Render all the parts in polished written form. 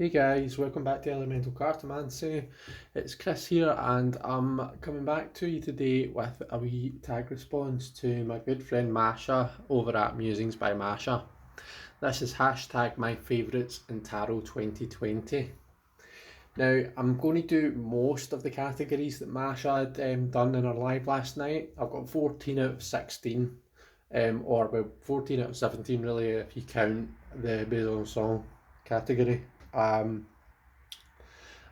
Hey guys, welcome back to Elemental Cartomancy. It's Chris here and I'm coming back to you today with a wee tag response to my good friend Masha over at Musings by Masha. This is hashtag my favourites in Tarot 2020. Now I'm going to do most of the categories that Masha had done in her live last night. I've got 14 out of 16, or about 14 out of 17 really if you count the Maison Song category. I'm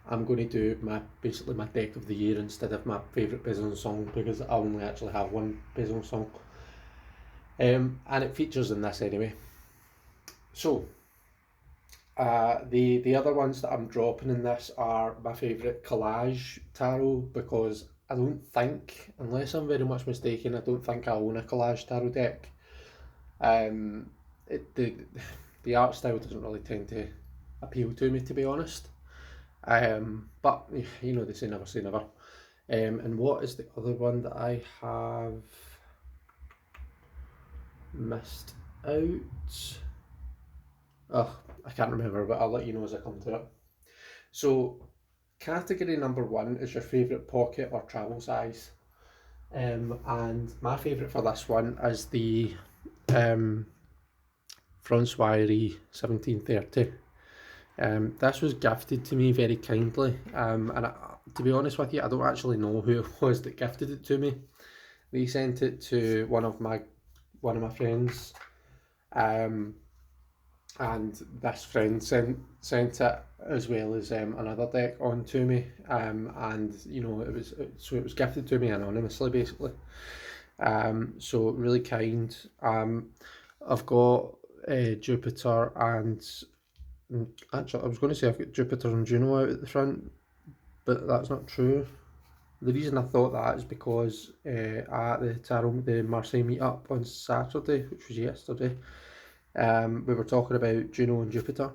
going to do basically my deck of the year instead of my favourite Maison song because I only actually have one Maison song, and it features in this anyway. So the other ones that I'm dropping in this are my favourite collage tarot, because I don't think, unless I'm very much mistaken, I don't think I own a collage tarot deck. The art style doesn't really tend to appeal to me, to be honest. But you know, they say never. And what is the other one that I have missed out? Oh, I can't remember, but I'll let you know as I come to it. So, category number 1 is your favourite pocket or travel size. And my favourite for this one is the Francois Heri 1730. This was gifted to me very kindly, and to be honest with you, I don't actually know who it was that gifted it to me. They sent it to one of my friends, and this friend sent it as well as another deck on to me, and you know, it was gifted to me anonymously basically. So really kind. I've got Jupiter and actually I was going to say I've got Jupiter and Juno out at the front, but that's not true. The reason I thought that is because at the Marseille meetup on Saturday, which was yesterday, we were talking about Juno and Jupiter.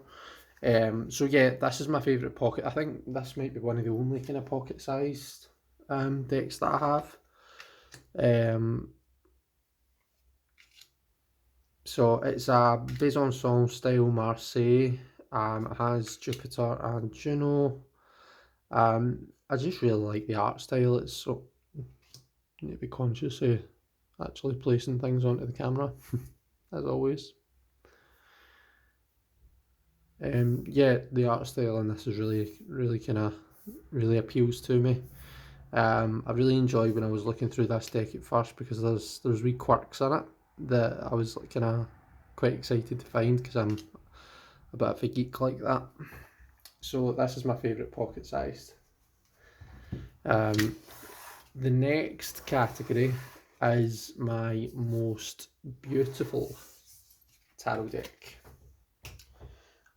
So yeah, this is my favourite pocket. I think this might be one of the only kind of pocket sized decks that I have. So it's a Besançon style Marseille. It has Jupiter and Juno. I just really like the art style. It's so, you need to be conscious of actually placing things onto the camera, as always. Yeah, the art style in this is really appeals to me. I really enjoyed when I was looking through this deck at first, because there's wee quirks in it that I was kind of quite excited to find, because I'm a bit of a geek like that. So this is my favourite pocket sized. The next category is my most beautiful tarot deck,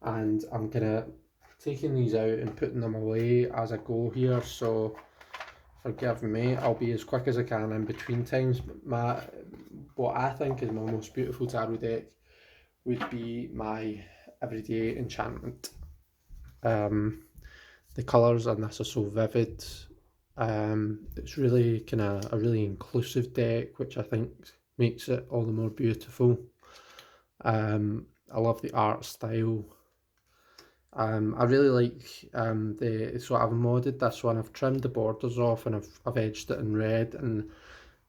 and I'm gonna taking these out and putting them away as I go here, so forgive me, I'll be as quick as I can in between times. What I think is my most beautiful tarot deck would be my everyday Enchantment. The colours on this are so vivid. It's really kind of a really inclusive deck, which I think makes it all the more beautiful. I love the art style. I really like so I've modded this one. I've trimmed the borders off and I've edged it in red, and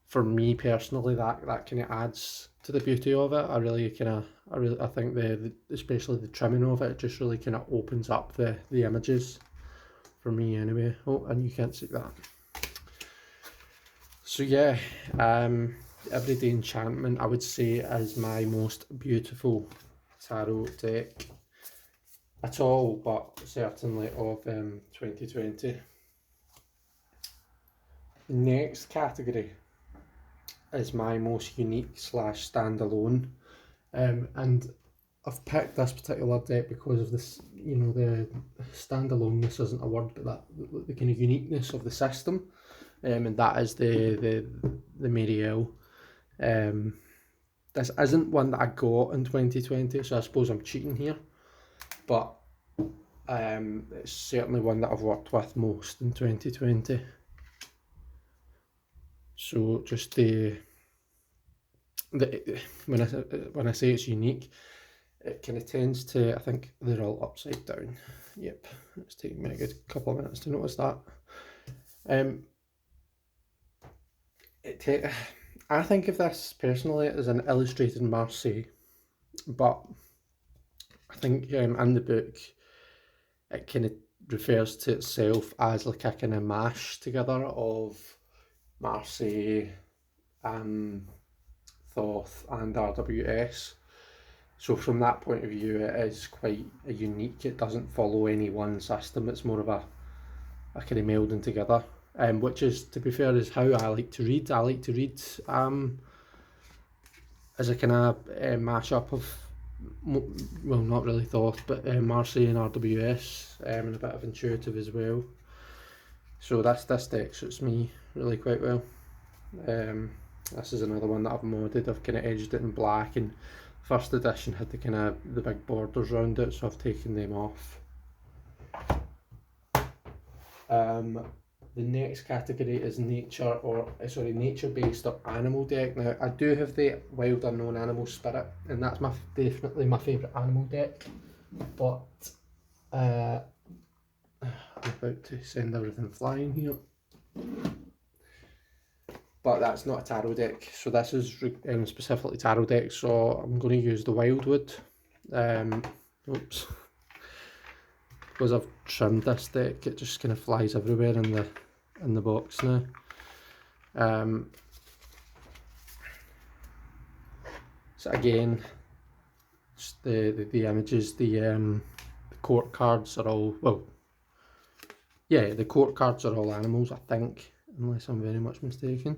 for me personally that kind of adds to the beauty of it. I think especially the trimming of it just really kind of opens up the images for me anyway. Oh, and you can't see that. So yeah, Everyday Enchantment I would say is my most beautiful tarot deck at all, but certainly of 2020. Next category is my most unique / standalone, and I've picked this particular deck because of this, you know, the standaloneness isn't a word, but the kind of uniqueness of the system, and that is the MARSEILLE. This isn't one that I got in 2020, so I suppose I'm cheating here, but it's certainly one that I've worked with most in 2020. So just when I say it's unique, it kind of tends to, I think they're all upside down. Yep, it's taking me a good couple of minutes to notice that. I think of this personally as an illustrated Marseille, but I think in the book it kind of refers to itself as like a kind of mash together of Marseille, Thoth and RWS. So from that point of view it is quite unique. It doesn't follow any one system, it's more of a kind of melding together, which is, to be fair, is how I like to read. I like to read as a kind of mash-up of, well, not really Thoth, but Marseille and RWS, and a bit of Intuitive as well. So this deck suits me really quite well. This is another one that I've modded. I've kind of edged it in black, and first edition had the big borders around it, so I've taken them off. The next category is nature-based or animal deck. Now I do have the Wild Unknown Animal Spirit, and that's definitely my favourite animal deck. But I'm about to send everything flying here. But that's not a tarot deck, so this is specifically tarot deck. So I'm going to use the Wildwood. Oops. Because I've trimmed this deck, it just kind of flies everywhere in the box now. So again, just the images, the court cards are all, well, yeah, the court cards are all animals, I think, unless I'm very much mistaken.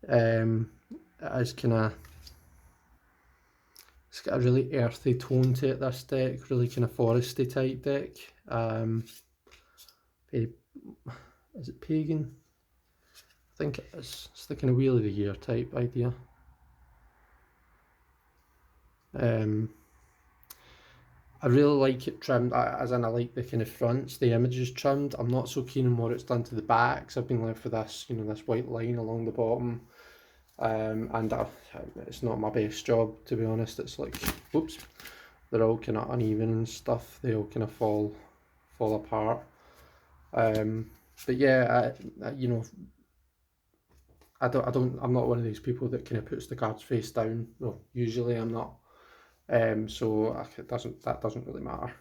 It is kind of, it's got a really earthy tone to it, this deck, really kind of foresty type deck. Very, is it pagan? I think it is. It's the kind of Wheel of the Year type idea. I really like it trimmed, as in I like the kind of fronts, the images trimmed. I'm not so keen on what it's done to the backs. I've been left with this, you know, this white line along the bottom. And it's not my best job, to be honest. It's like, whoops, they're all kind of uneven and stuff. They all kind of fall apart. But yeah, you know, I'm not one of these people that kind of puts the cards face down. Well, usually I'm not. So that doesn't really matter.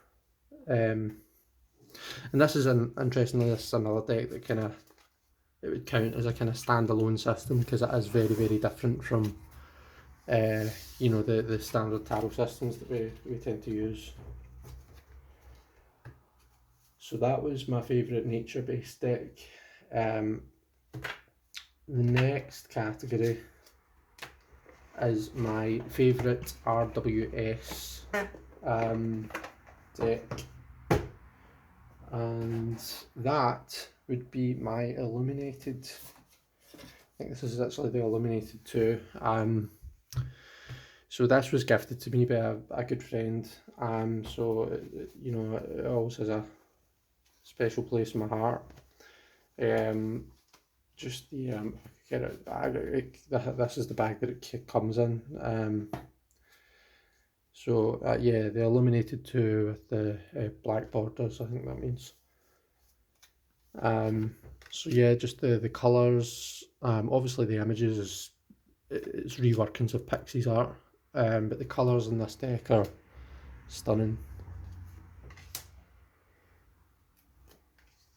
And this is interestingly, this is another deck that kind of, it would count as a kind of standalone system, because it is very, very different from you know, the standard tarot systems that we tend to use. So that was my favourite nature-based deck. The next category is my favourite RWS deck, and that would be my Illuminated. I think this is actually the Illuminated 2. So this was gifted to me by a good friend. So you know, it always has a special place in my heart. Just the this is the bag that it comes in. So yeah, the Illuminated 2 with the black borders, I think that means. So yeah, just the colours. Obviously the images it's reworkings of Pixie's art, but the colours in this deck are stunning.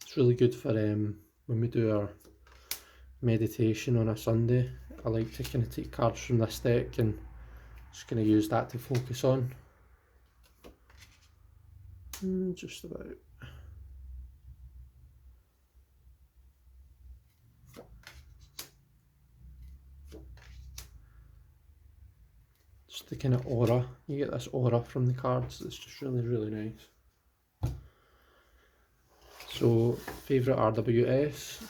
It's really good for when we do our meditation on a Sunday. I like to kind of take cards from this deck and just kind of use that to focus on. Just about. Just the kind of aura, you get this aura from the cards, it's just really, really nice. So, favourite RWS.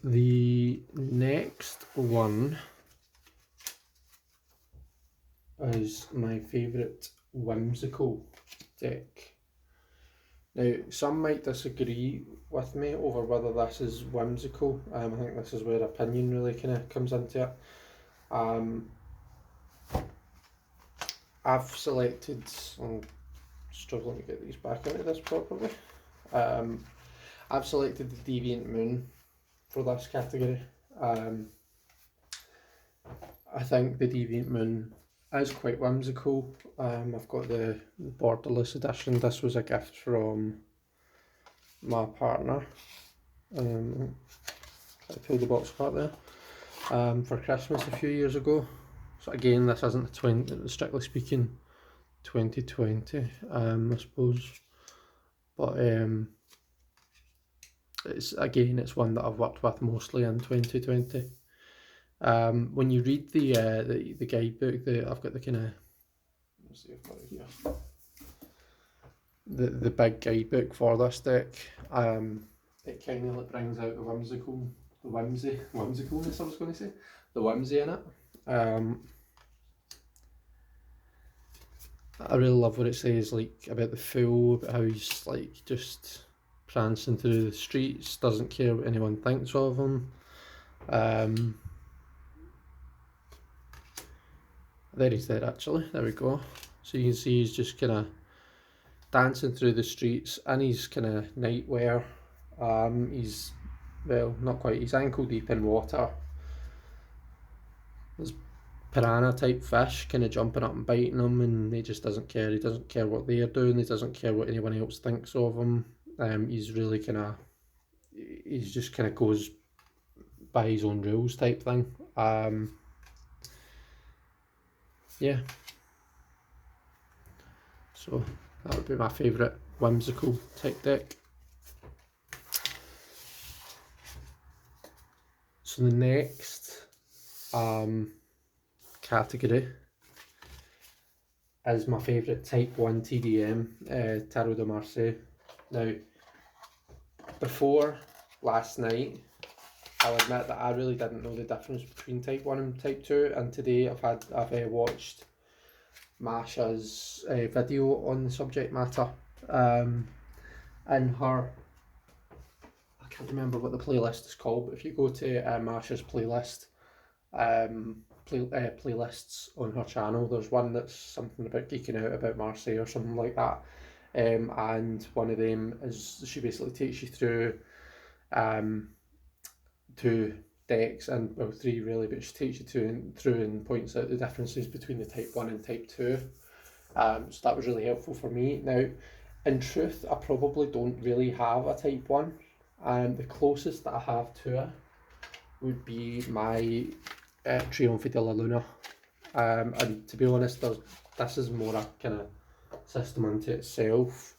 The next one is my favourite Whimsical deck. Now, some might disagree with me over whether this is whimsical. I think this is where opinion really kind of comes into it. I've selected, I'm struggling to get these back into this properly. I've selected the Deviant Moon for this category. I think the Deviant Moon is quite whimsical. I've got the borderless edition. This was a gift from my partner. I pulled the box apart there. For Christmas a few years ago. So again, this isn't strictly speaking 2020, I suppose. But it's one that I've worked with mostly in 2020. When you read the guidebook, I've got the kind of, let's see if I've got it here, the big guidebook for this deck. It kind of brings out the whimsicalness, I was going to say, the whimsy in it. I really love what it says, like about the fool, about how he's like just prancing through the streets, doesn't care what anyone thinks of him. There he's there actually, there we go. So you can see he's just kind of dancing through the streets in his kind of nightwear. He's, well, not quite, he's ankle deep in water. There's piranha type fish kind of jumping up and biting him, and he just doesn't care. He doesn't care what they're doing, he doesn't care what anyone else thinks of him. He's really kind of, he's just kind of goes by his own rules type thing. Yeah, so that would be my favourite whimsical type deck. So the next category is my favourite type 1 TDM, Tarot de Marseille. Now, before last night, I'll admit that I really didn't know the difference between type 1 and type 2, and today I've watched MASCHA'S video on the subject matter. And her, I can't remember what the playlist is called, but if you go to MASCHA'S playlist, playlists on her channel, there's one that's something about geeking out about Marseille or something like that. And one of them is, she basically takes you through 2 decks, and well, 3 really, but she takes you through and points out the differences between the type 1 and type 2. So that was really helpful for me. Now, in truth, I probably don't really have a type 1. The closest that I have to it would be my Trionfi Della Luna. And to be honest, this is more a kind of system unto itself.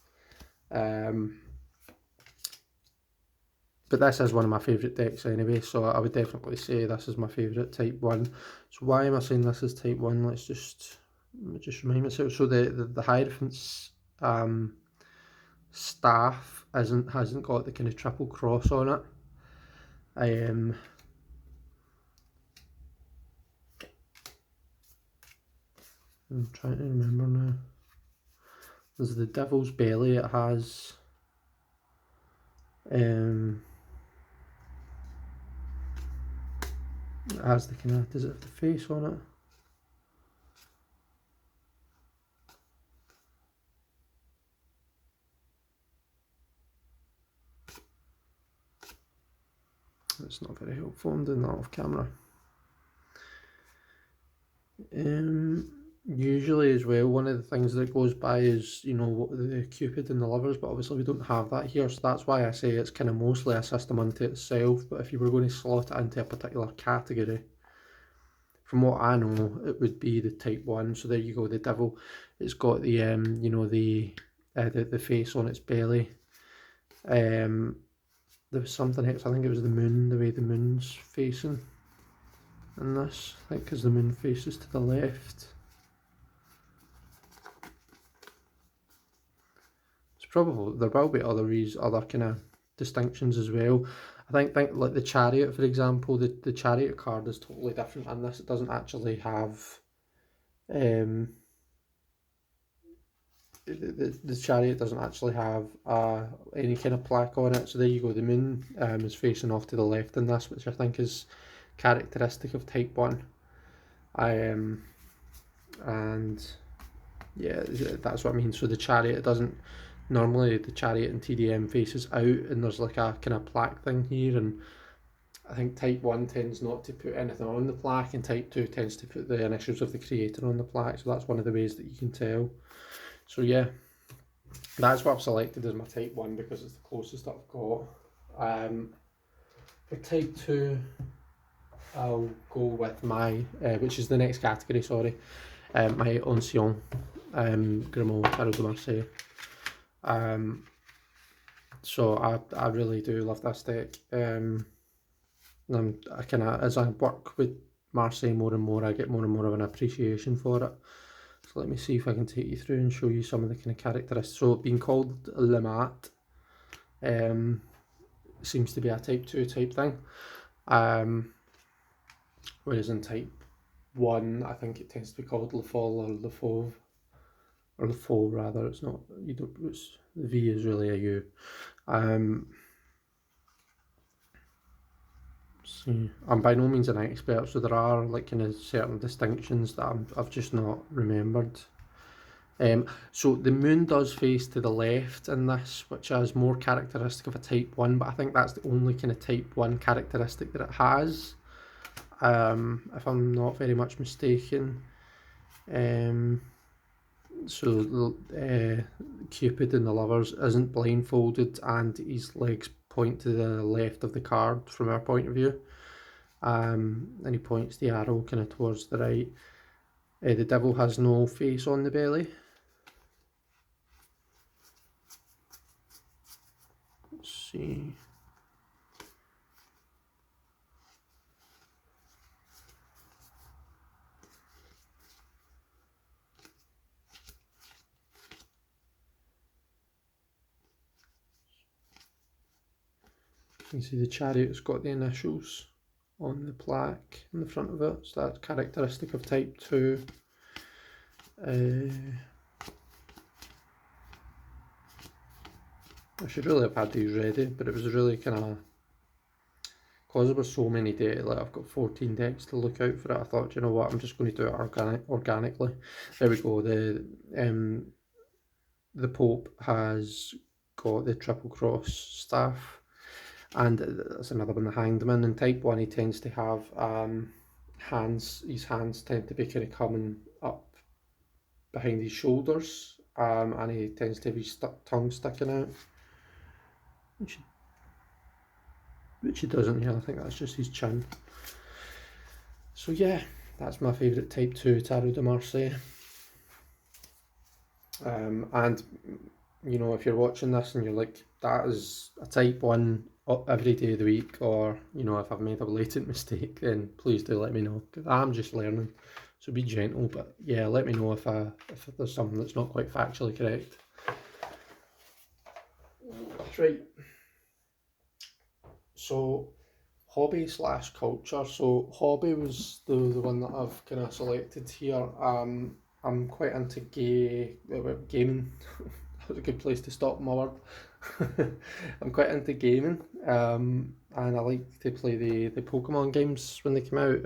But this is one of my favourite decks anyway, so I would definitely say this is my favourite type 1. So why am I saying this is type 1? Let's just remind myself. So the Hierophant's staff hasn't got the kind of triple cross on it. I'm trying to remember now. There's the Devil's Belly. It has the kind of, does it have the face on it? It's not very helpful, I'm doing that off camera. Usually as well, one of the things that goes by is, you know, the Cupid and the Lovers, but obviously we don't have that here, so that's why I say it's kind of mostly a system unto itself. But if you were going to slot it into a particular category, from what I know, it would be the type 1. So there you go, the Devil. It's got the you know, the face on its belly. There was something else, I think it was the moon, the way the moon's facing in this, I think, because the moon faces to the left. It's probably, there will be other kind of distinctions as well. I think like the Chariot, for example, the Chariot card is totally different in this. It doesn't actually have the Chariot doesn't actually have any kind of plaque on it. So there you go, the moon is facing off to the left in this, which I think is characteristic of type 1. And yeah, that's what I mean. So the chariot, it doesn't, normally the chariot in TDM faces out and there's like a kind of plaque thing here, and I think type 1 tends not to put anything on the plaque and type 2 tends to put the initials of the creator on the plaque, so that's one of the ways that you can tell. So yeah, that's what I've selected as my type 1 because it's the closest I've got. For type 2, I'll go with my, which is the next category, sorry, my Ancien Grimaud Tarot de Marseille. So I really do love this deck. I kind of, as I work with Marseille more and more, I get more and more of an appreciation for it. So let me see if I can take you through and show you some of the kind of characteristics. So being called Le Mat seems to be a type 2 type thing. Whereas in type 1, I think it tends to be called Le Fol or Le Fauve. Or Le Faux rather, it's not, you don't, it's, the V is really a U. See, I'm by no means an expert, so there are like kind of certain distinctions that I've just not remembered. So the moon does face to the left in this, which is more characteristic of a type 1, but I think that's the only kind of type 1 characteristic that it has, if I'm not very much mistaken. So Cupid in the Lovers isn't blindfolded and his legs point to the left of the card from our point of view, and he points the arrow kind of towards the right. The Devil has no face on the belly. Let's see. You can see the chariot's got the initials on the plaque in the front of it, so that's characteristic of type 2. I should really have had these ready, but it was really kind of, because there were so many decks, like I've got 14 decks to look out for it, I thought, you know what, I'm just going to do it organically. There we go, the Pope has got the triple cross staff, and that's another one, the Hanged Man. In type 1 he tends to have hands, his hands tend to be kind of coming up behind his shoulders, and he tends to have his tongue sticking out, which he doesn't here. I think that's just his chin. So yeah, that's my favourite type 2 Tarot de Marseille. And you know, if you're watching this and you're like, that is a type 1 every day of the week, or you know, if I've made a blatant mistake, then please do let me know, because I'm just learning, so be gentle. But yeah, let me know if there's something that's not quite factually correct. Right, so hobby / culture. So hobby was the one that I've kind of selected here. I'm quite into gaming. That was a good place to stop my word. I'm quite into gaming, and I like to play the Pokemon games when they come out.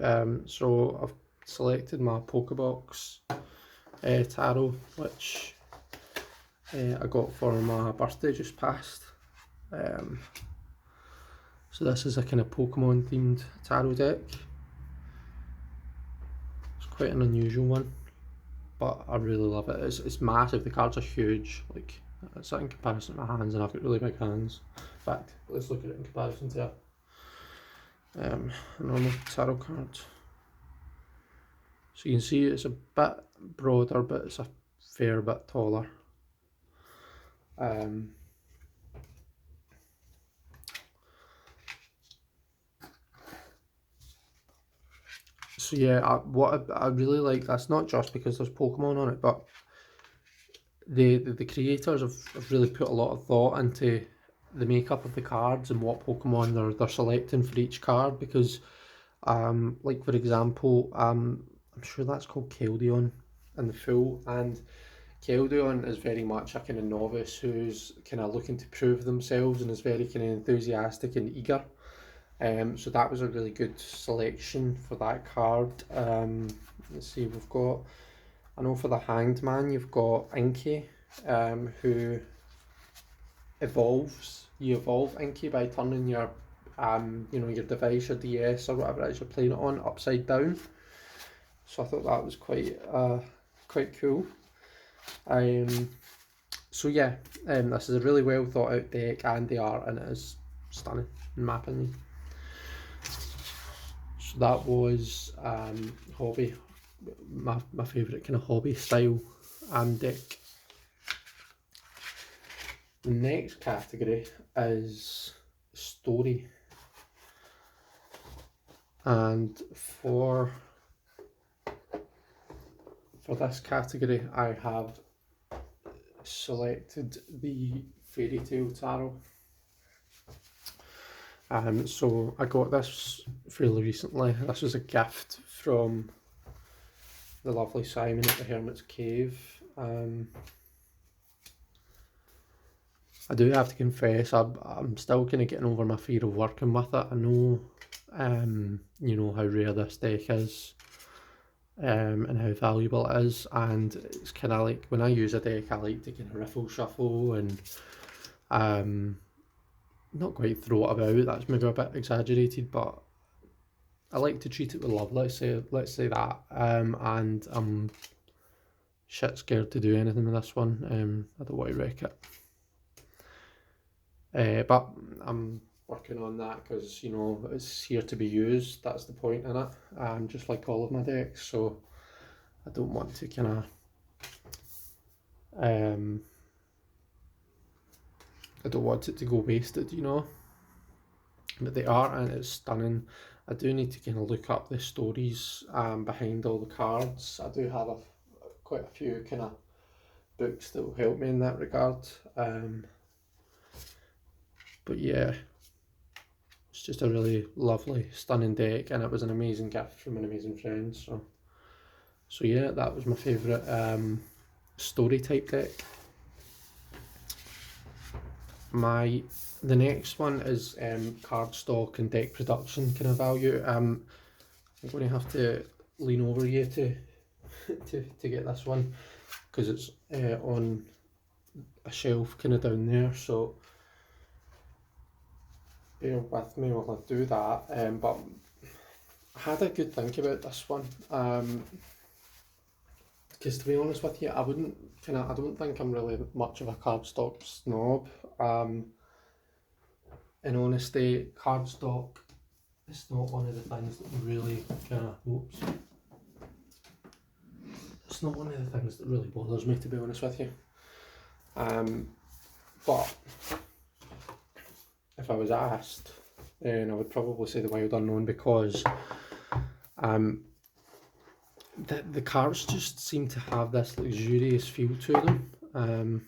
So I've selected my Pokebox tarot, which I got for my birthday just passed. So this is a kind of Pokemon themed tarot deck. It's quite an unusual one, but I really love it. It's massive, the cards are huge, like it's in comparison to my hands, and I've got really big hands. In fact, let's look at it in comparison to a normal tarot card. So you can see it's a bit broader, but it's a fair bit taller. So yeah, what I really like, that's not just because there's Pokemon on it, but the creators have really put a lot of thought into the makeup of the cards and what Pokemon they're selecting for each card, because like for example, I'm sure that's called Keldeo in the full, and Keldeo is very much a kind of novice who's kind of looking to prove themselves and is very kind of enthusiastic and eager. So that was a really good selection for that card. Let's see, we've got I know for the Hanged Man you've got Inky, who evolves. You evolve Inky by turning your you know, your device, your DS or whatever it is you're playing it on, upside down. So I thought that was quite cool. So yeah, this is a really well thought out deck, and the art in it is stunning in my opinion. So that was hobby, my favourite kind of hobby style deck. The next category is story, and for this category I have selected the Fairytale tarot. So I got this fairly recently. This was a gift from the lovely Simon at the Hermit's Cave. I do have to confess, I'm still kind of getting over my fear of working with it. I know, you know, how rare this deck is, and how valuable it is, and it's kind of like, when I use a deck, I like to kind of riffle shuffle and not quite throw it about. That's maybe a bit exaggerated, but I like to treat it with love, let's say that. And I'm shit scared to do anything with this one. I don't want to wreck it. But I'm working on that because, you know, it's here to be used. That's the point in it. Just like all of my decks, so I don't want to kind of I don't want it to go wasted, you know. But the art in it is stunning. I do need to kind of look up the stories behind all the cards. I do have quite a few kind of books that will help me in that regard. But yeah, it's just a really lovely, stunning deck, and it was an amazing gift from an amazing friend. So yeah, that was my favourite story type deck. The next one is cardstock and deck production kind of value. I'm going to have to lean over you to get this one, because it's on a shelf kind of down there, so bear with me while I do that. But I had a good think about this one, because to be honest with you, I don't think I'm really much of a cardstock snob. In honesty, cardstock is not one of the things that really it's not one of the things that really bothers me, to be honest with you. But if I was asked, then I would probably say the Wild Unknown, because the cards just seem to have this luxurious feel to them.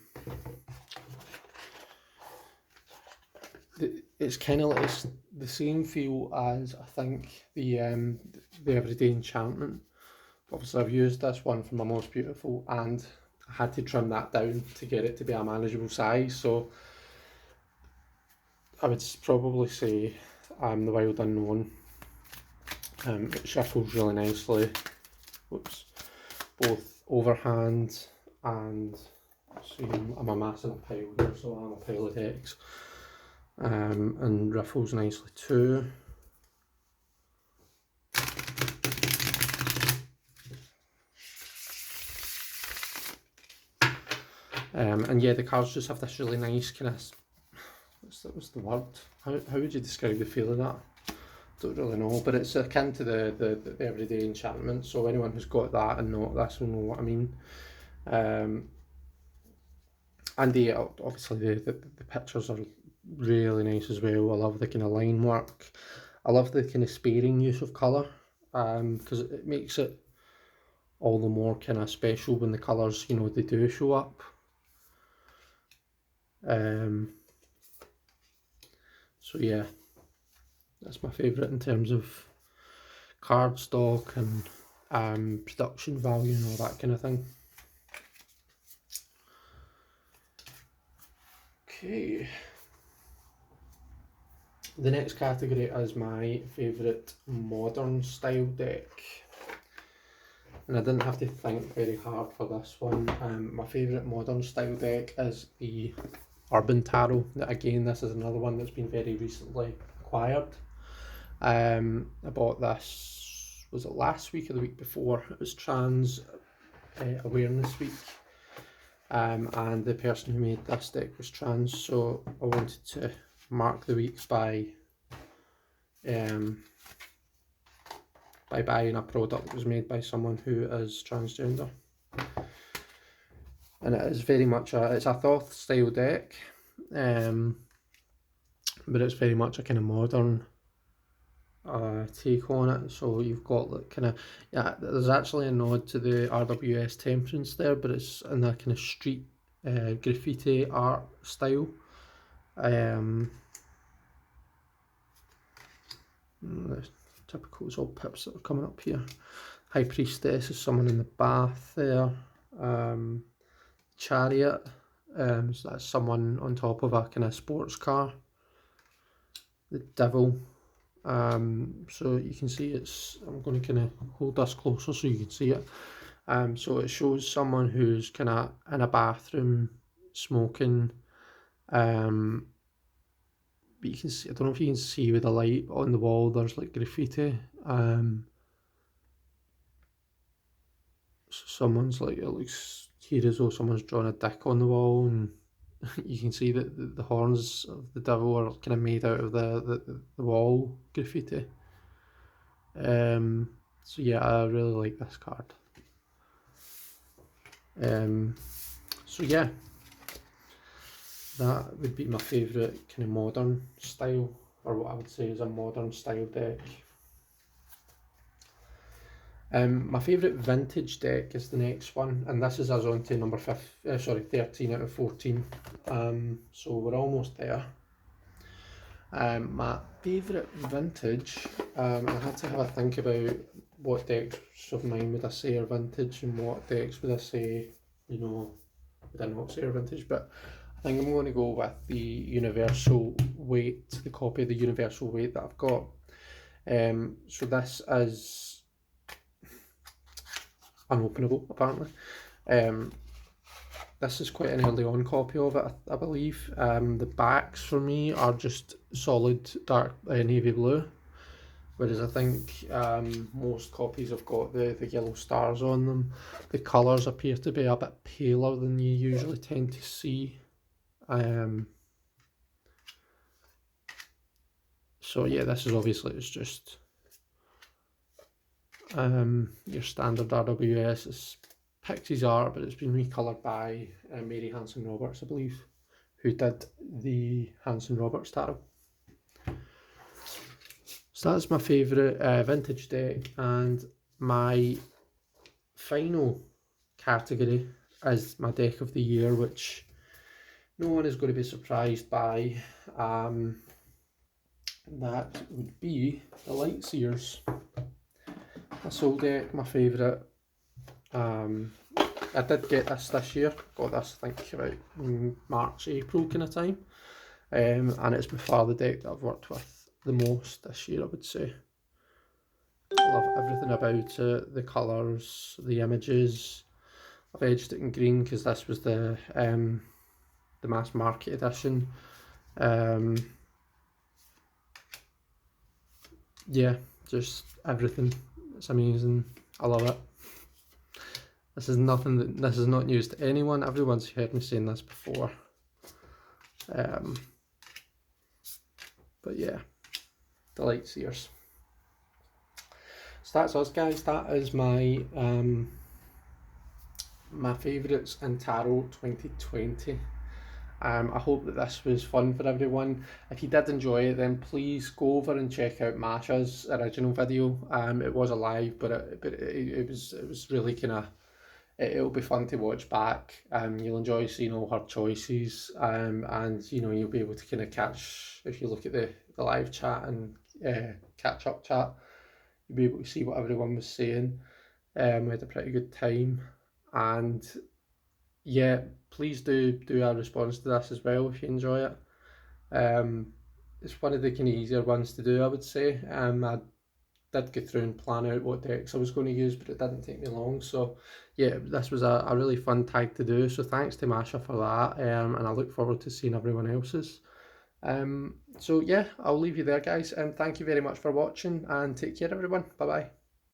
It's kind of like the same feel as, I think, the Everyday Enchantment. Obviously I've used this one for my Most Beautiful, and I had to trim that down to get it to be a manageable size, so I would probably say the Wild Unknown. It shuffles really nicely. Whoops. Both overhand and, see, I'm amassing a pile here, so I'm a pile of decks. And riffles nicely too. And yeah, the cards just have this really nice kind of, what's the word? How would you describe the feel of that? Don't really know, but it's akin to the Everyday Enchantment, so anyone who's got that and not this will know what I mean. And obviously the pictures are really nice as well. I love the kind of line work. I love the kind of sparing use of colour, because it makes it all the more kind of special when the colours, you know, they do show up. So yeah, that's my favourite in terms of cardstock and production value and all that kind of thing. Okay. The next category is my favourite modern style deck. and I didn't have to think very hard for this one. My favourite modern style deck is the Urban Tarot. Again, this is another one that's been very recently acquired. I bought this, was it last week or the week before? It was Trans Awareness Week. And the person who made this deck was trans, so I wanted to mark the weeks by buying a product that was made by someone who is transgender. And it is very much it's a Thoth style deck, but it's very much a kind of modern take on it. So you've got like kind of, yeah, there's actually a nod to the RWS Temperance there, but it's in that kind of street graffiti art style. The typical all pips that are coming up here. High Priestess is someone in the bath there. Chariot, so that's someone on top of a kind of sports car. The Devil, so you can see it's, I'm going to kind of hold this closer so you can see it. So it shows someone who's kind of in a bathroom smoking, but you can see, I don't know if you can see with the light on the wall, there's like graffiti. So someone's like, it looks here as though someone's drawn a dick on the wall, and you can see that the horns of the devil are kind of made out of the wall graffiti. So yeah, I really like this card. So yeah, that would be my favourite kind of modern style, or what I would say is a modern style deck. My favourite vintage deck is the next one, and this is us on to number 13 out of 14. So we're almost there. My favourite vintage, I had to have a think about what decks of mine would I say are vintage and what decks would I say, you know, would I not say are vintage, but I think I'm going to go with the Universal Weight, the copy of the Universal Weight that I've got. So this is unopenable apparently. This is quite an early on copy of it, I believe. The backs for me are just solid dark navy blue, whereas I think most copies have got the yellow stars on them. The colours appear to be a bit paler than you usually tend to see. So yeah, this is obviously, it's just your standard RWS. It's Pixies art, but it's been recoloured by Mary Hanson Roberts, I believe, who did the Hanson Roberts tarot. So that's my favourite vintage deck, and my final category is my deck of the year, which no one is going to be surprised by. That would be the Light Seers. My soul deck, my favourite. I did get this year, got this I think about March, April kind of time, and it's by far the deck that I've worked with the most this year, I would say. I love everything about it, the colours, the images. I've edged it in green because this was the mass market edition. Yeah, just everything. It's amazing. I love it. This is nothing that, this is not news to anyone. Everyone's heard me saying this before. But yeah, the Light Seers. So that's us, guys. That is my my favourites in Tarot 2020. I hope that this was fun for everyone. If you did enjoy it, then please go over and check out MASCHA'S original video. It was a live, but it was really kind of, it'll be fun to watch back. You'll enjoy seeing all her choices, and you know, you'll be able to kind of catch, if you look at the live chat and catch up chat, you'll be able to see what everyone was saying. We had a pretty good time, and yeah, please do a response to this as well if you enjoy it. It's one of the kind of easier ones to do, I would say. I did go through and plan out what decks I was going to use, but it didn't take me long. So yeah, this was a really fun tag to do. So thanks to Masha for that, and I look forward to seeing everyone else's. So yeah, I'll leave you there, guys, and thank you very much for watching, and take care, everyone. Bye bye.